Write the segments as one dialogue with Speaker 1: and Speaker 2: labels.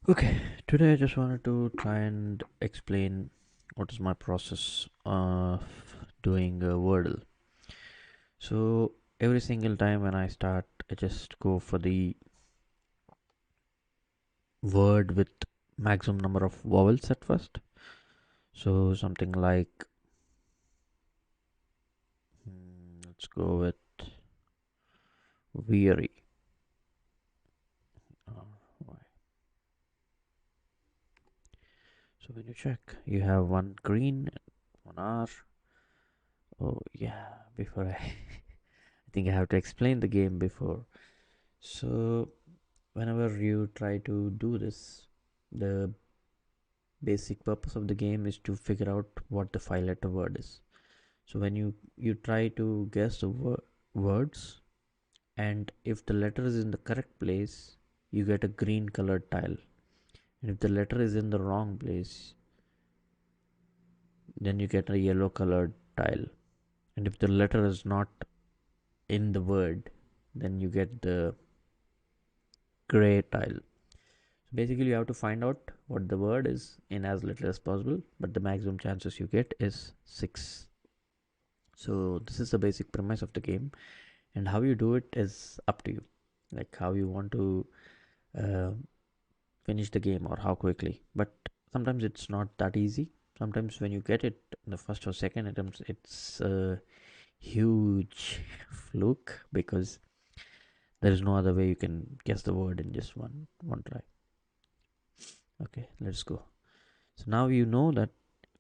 Speaker 1: Okay, today I just wanted to try and explain what is my process of doing a Wordle. So every single time when I start, I just go for the word with maximum number of vowels at first. So something like, let's go with weary. Why? So when you check, you have one green, one R. Oh yeah, before I think I have to explain the game before. So whenever you try to do this, the basic purpose of the game is to figure out what the five letter word is. So when you try to guess the words, and if the letter is in the correct place, you get a green colored tile, and if the letter is in the wrong place, then you get a yellow colored tile, and if the letter is not in the word, then you get the gray tile. Basically, you have to find out what the word is in as little as possible, but the maximum chances you get is 6. So, this is the basic premise of the game, and how you do it is up to you. Like how you want to uh, finish the game or how quickly. But sometimes it's not that easy. Sometimes when you get it in the first or second attempts, it's a huge fluke because there is no other way you can guess the word in just one try. Okay, let's go. So now you know that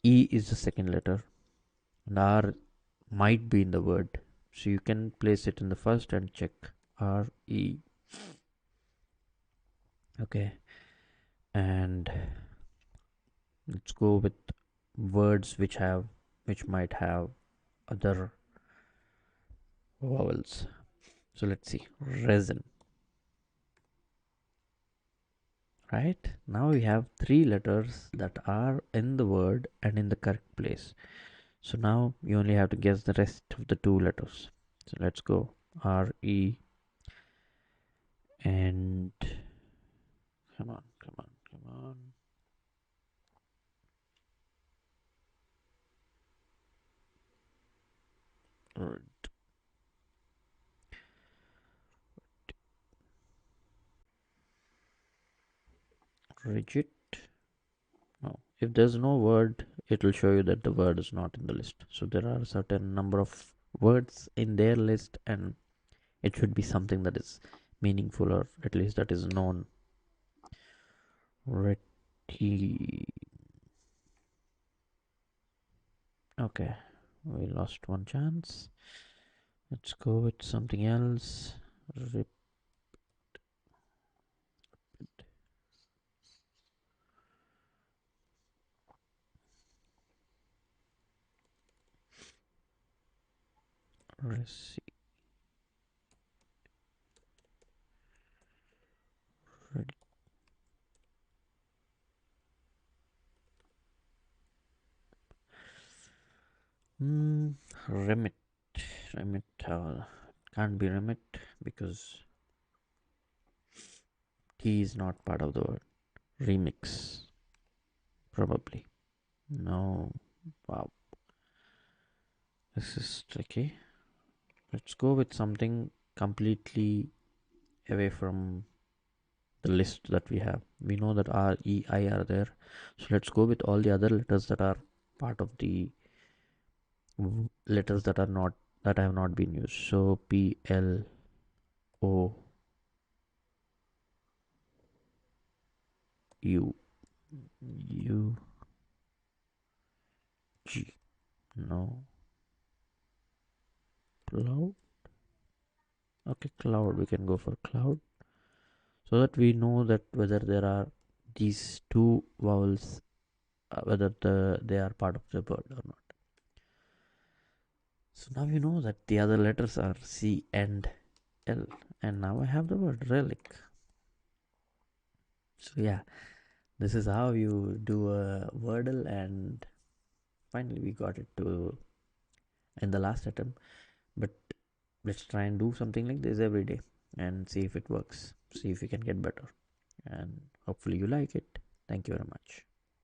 Speaker 1: E is the second letter and R might be in the word. So you can place it in the first and check R E. Okay, and let's go with words which might have other vowels. So let's see. Resin. Right? Now we have three letters that are in the word and in the correct place. So now you only have to guess the rest of the two letters. So let's go. R E and come on, come on, come on. Rigid. No. If there's no word, it will show you that the word is not in the list. So there are a certain number of words in their list, and it should be something that is meaningful or at least that is known. Reti. Okay, we lost one chance. Let's go with something else. Rip. Resi. Remit. Remit. Can't be remit because T is not part of the word. Remix. Probably. No. Wow. This is tricky. Let's go with something completely away from the list that we have. We know that R, E, I are there. So let's go with all the other letters that are part of the letters that have not been used. So P, L, O, U, U, G. No. Cloud. Okay, cloud. We can go for cloud. So that we know that whether there are these two vowels, whether they are part of the word or not. So now you know that the other letters are C and L, and now I have the word relic. So yeah, this is how you do a Wordle, and finally we got it to in the last attempt. But let's try and do something like this every day and see if it works. See if we can get better, and Hopefully you like it. Thank you very much.